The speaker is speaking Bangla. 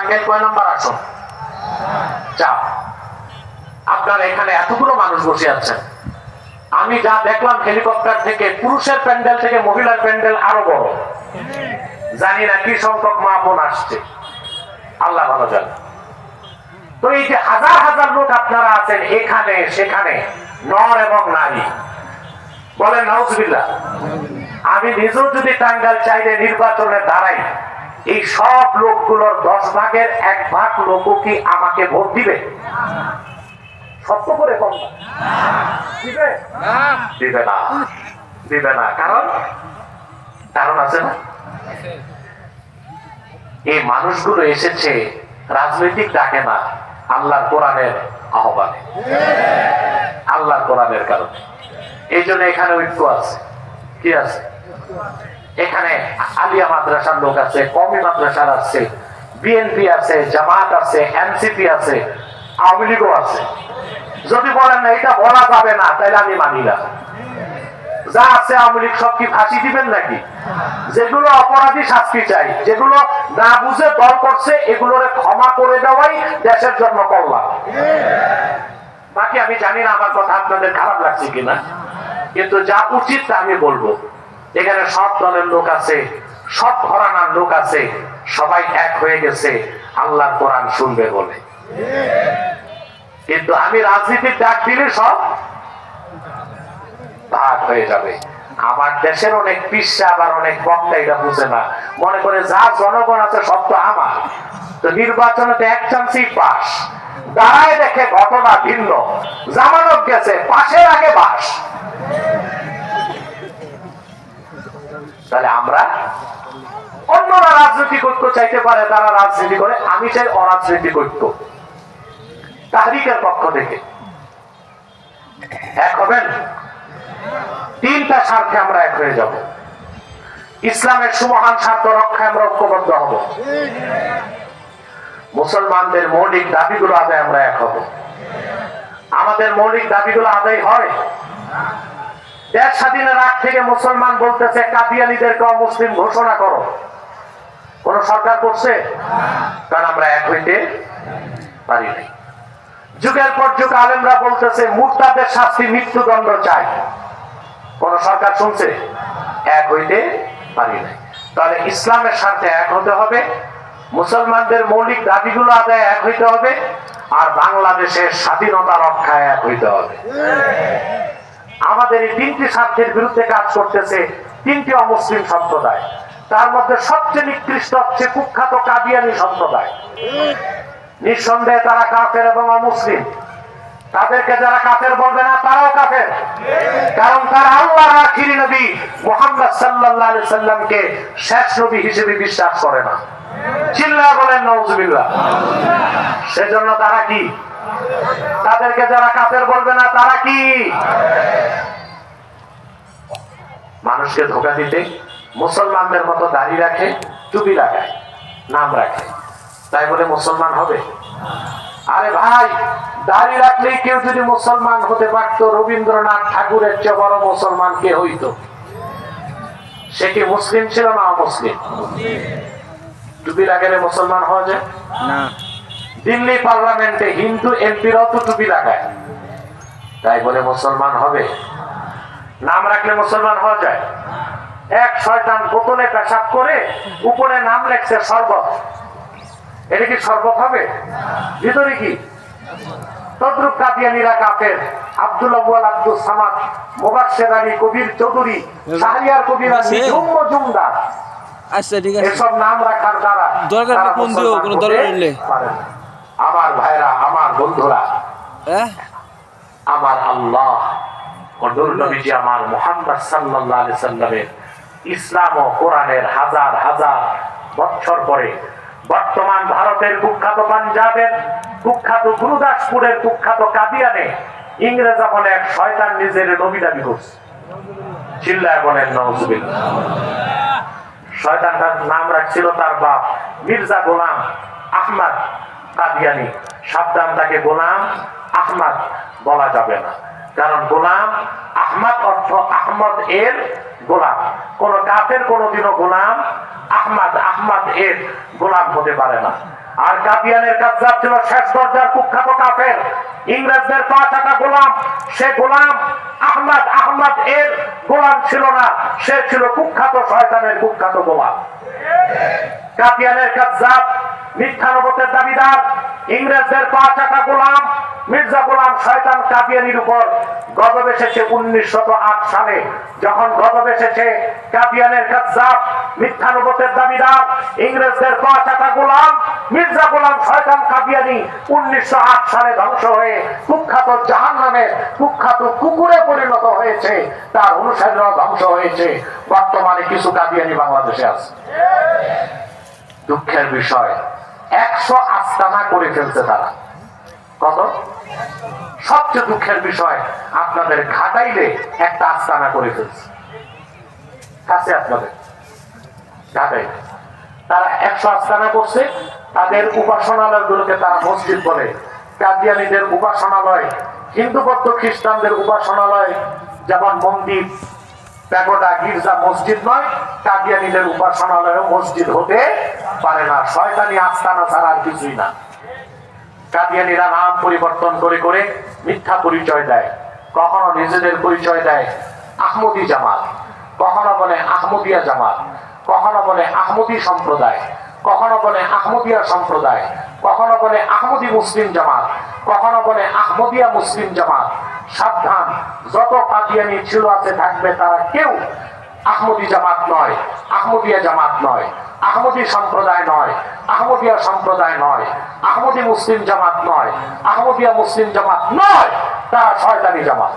টাঙ্গাইল কয় নম্বর আসন? চাপ। আপনার এখানে এতগুলো মানুষ বসে আছেন, আমি যা দেখলাম হেলিকপ্টার থেকে, পুরুষের প্যান্ডেল থেকে মহিলার প্যান্ডেল আরো বড়। জানি না কি সংখ্যক মা বোন আসছে, আল্লাহ ভালো জানে। তো এই যে হাজার হাজার লোক আপনারা আছেন এখানে সেখানে, নর এবং নারী, বলেন নাউজুবিল্লাহ। আমি নিজেও যদি টাঙ্গাইল চাইলে নির্বাচনে দাঁড়াই, এই সব লোকগুলোর 10 ভাগের 1 ভাগ লোকও কি আমাকে ভোট দিবে? সত্য করে কম দিবে? দিবে না, দিবে না। কারণ আছে না, এই মানুষগুলো এসেছে রাজনৈতিক ডাকে না, আল্লাহর কোরআনের আহ্বানে, আল্লাহর কোরআনের কারণে। এই জন্য এখানে ঐক্য আছে। কি আছে এখানে? আলিয়া মাদ্রাসার লোক আছে, কওমি মাদ্রাসার আছে, বিএনপি আছে, জামাত আছে, এনসিপি আছে, আওয়ামী লীগও আছে। যদি বলেন না এটা বলা যাবে না, তাহলে আমি মানি না। যা আছে আওয়ামী লীগ সব কি ফাঁসি দিবেন নাকি? যেগুলো অপরাধী শাস্তি চাই, যেগুলো না বুঝে দল করছে এগুলোর ক্ষমা করে দেওয়াই দেশের জন্য কল্যাণ। বাকি আমি জানি না আমার কথা আপনাদের খারাপ লাগছে কিনা, কিন্তু যা উচিত তা আমি বলবো। এখানে সব দলের লোক আছে, সব ঘরানার লোক আছে, সবাই এক হয়ে গেছে আল্লাহর কোরআন শুনবে বলে। কিন্তু আমি রাজনীতির ডাক দিলে সব ভাগ হয়ে যাবে। আমার দেশের অনেক পিসা আবার অনেক বক্তা এটা বুঝে না, মনে করে যা জনগণ আছে সব তো আমার। তো নির্বাচনে তো এক চান্সই পাস, দাঁড়ায় দেখে ঘটনা ভিন্ন, জামানত গেছে পাশের আগে বাস। তাহলে আমরা, অন্যরা রাজনৈতিক ঐক্য চাইতে পারে, তারা রাজনীতি করে, আমি চাই অরাজনৈতিক ঐক্য। তাহরিকের পক্ষ থেকে এক হবেন, 3টা স্বার্থে আমরা এক হয়ে যাব। ইসলামের সুমহান স্বার্থ রক্ষায় আমরা ঐক্যবদ্ধ হব, মুসলমানদের মৌলিক দাবিগুলো আদায় আমরা এক হব। আমাদের মৌলিক দাবিগুলো আদায় হয়? দেশ স্বাধীনের আগ থেকে মুসলমান বলতেছে কাদিয়ানীদেরকে অমুসলিম ঘোষণা করো, কোন সরকার করছে? কারণ আমরা এক হইতে পারি নাই। যুগের পর যুগ আলেমরা বলতেছে মুরতাদের শাস্তি মৃত্যুদণ্ড চাই, কোন সরকার শুনছে? এক হইতে পারি নাই। তাহলে ইসলামের সাথে এক হতে হবে, মুসলমানদের মৌলিক দাবিগুলো আদায় এক হইতে হবে, আর বাংলাদেশের স্বাধীনতা রক্ষায় এক হইতে হবে। আমাদের এই 3টি স্বার্থের বিরুদ্ধে কাজ করতেছে 3টি অমুসলিম সম্প্রদায়। তার মধ্যে সবচেয়ে নিকৃষ্ট হচ্ছে কুখ্যাত কাদিয়ানী সম্প্রদায়। নিঃসন্দেহে তারা কাফের এবং অমুসলিম। তাদেরকে যারা কাফের বলবে না তারাও কাফের, কারণ তারা আল্লাহর আখিরি নবী মুহাম্মদ সাল্লাল্লাহু আলাইহি সাল্লামকে শেষ নবী হিসেবে বিশ্বাস করে না। চিল্লায়া বলেন নাউজুবিল্লাহ। সেজন্য তারা কি? তাদেরকে যারা কাফের বলবে না তারা কি? মানুষকে ধোঁকা দিতে মুসলমানদের মতো দাড়ি রাখে, টুপি লাগায়, নাম রাখে, তাই বলে মুসলমান হবে? আরে ভাই, দাড়ি রাখলেই কেউ যদি মুসলমান হতে পারতো, রবীন্দ্রনাথ ঠাকুরের চেয়ে বড় মুসলমান কে হইতো? সে কি মুসলিম ছিল না অমুসলিম? টুপি লাগালে মুসলমান হওয়া যায় না। দিল্লি পার্লামেন্টে হিন্দু এমপিরাও তো টুপি লাগায়, তাই বলে মুসলমান হবে? নাম রাখলে মুসলমান হওয়া যায়? এক শয়তান বোতলে পেশাব করে উপরে নাম লেখছে শরবত, এটা কি শরবত হবে? ভিতরে কি? তদ্রুপ কাদিয়ানীরা কাফের। আব্দুল আউয়াল, আব্দুল সামাদ, মুবাশশির আলী, কবির চৌধুরী, শাহরিয়ার কবির আলী, মজুমদার, আচ্ছা ঠিক আছে, এসব নাম রাখার দ্বারা দরকার কোন দিও কোন দরকার নেই। আমার ভাইরা, আমার বন্ধুরা, আমার আল্লাহ নূর নবীজি আমার মুহাম্মদ সাল্লাল্লাহু আলাইহি সাল্লামের ইসলাম ও কোরআনের হাজার হাজার বছর পরে বর্তমান ভারতের কুখ্যাত পাঞ্জাবের কুখ্যাত গুরুদাসপুরের কুখ্যাত কাদিয়ানে ইংরেজ আমলে এক শয়তান নিজের নবী দাবি করছে। চিল্লায় বলেন নাউজুবিল্লাহ। শয়তানটার নাম রাখছিল তার বাপ মির্জা গোলাম আহমদ কাদিয়ানী। সাবধান, তাকে গোলাম আহমদ বলা যাবে না, কারণ গোলাম আহমদ অর্থ আহমদ এর গোলাম। কোন কাফের কোনদিনও গোলাম আহমদ এর গোলাম হতে পারে না। আর কাদিয়ানের কাযযাব ছিল শেষ দরজার কুখ্যাত কাফের, ইংরেজদের পা চাটা গোলাম। সে গোলাম আহমদ এর গোলাম ছিল না, সে ছিল কুখ্যাত শয়তানের কুখ্যাত গোলাম। কাদিয়ানের কাযযাব মিথ্যা নবুয়তের দাবিদার, ইংরেজদের পা চাটা গোলাম মির্জা গোলাম শয়তান কাদিয়ানির উপর গজব এসেছে 1908 সালে। যখন গজব এসেছে, কাদিয়ানের কাযযাব মিথ্যা নবুয়তের দাবিদার, ইংরেজদের পা চাটা গোলাম মির্জা গোলাম শয়তান কাদিয়ানি 1908 সালে ধ্বংস হয়ে কুখ্যাত জাহান্নামের কুখ্যাত কুকুরে পরিণত হয়েছে। তার অনুসারীরাও ধ্বংস হয়েছে। বর্তমানে কিছু কাদিয়ানি বাংলাদেশে আছে। দুঃখের বিষয়, 100 আস্তানা করে ফেলছে তারা। কত? সবচেয়ে দুঃখের বিষয়, আপনাদের ঘাটাইলে একটা আস্তানা করে ফেলছে। কাছে আপনাদের ঘাটাইলে তারা 100 আস্তানা করছে। তাদের উপাসনালয় গুলোকে তারা মসজিদ বলে। কাদিয়ানীদের উপাসনালয় হিন্দু বৌদ্ধ খ্রিস্টানদের উপাসনালয় যেমন মন্দির, প্যাগোডা, গির্জা মসজিদ নয়, কাদিয়ানীদের উপাসনালয় মসজিদ হতে পারে না। শয়তানি আস্তানা ছাড়া আর কিছুই না। কাদিয়ানীরা নাম পরিবর্তন করে করে মিথ্যা পরিচয় দেয়। কখনো নিজেদের পরিচয় দেয় আহমদী জামাত, কখনো বলে আহমদিয়া জামাত, কখনো বলে আহমদী সম্প্রদায়, কখনো বলে আহমদিয়া সম্প্রদায়, কখনো বলে আহমদী মুসলিম জামাত, কখনো বলে আহমদিয়া মুসলিম জামাত। সাবধান, যত কাদিয়ানী ছিল আছে থাকবে, তারা কেউ আহমদী জামাত নয়, আহমদিয়া জামাত নয়, আহমদী সম্প্রদায় নয়, আহমদিয়া সম্প্রদায় নয়, আহমদী মুসলিম জামাত নয়, আহমদিয়া মুসলিম জামাত নয়, তারা শয়তানি জামাত।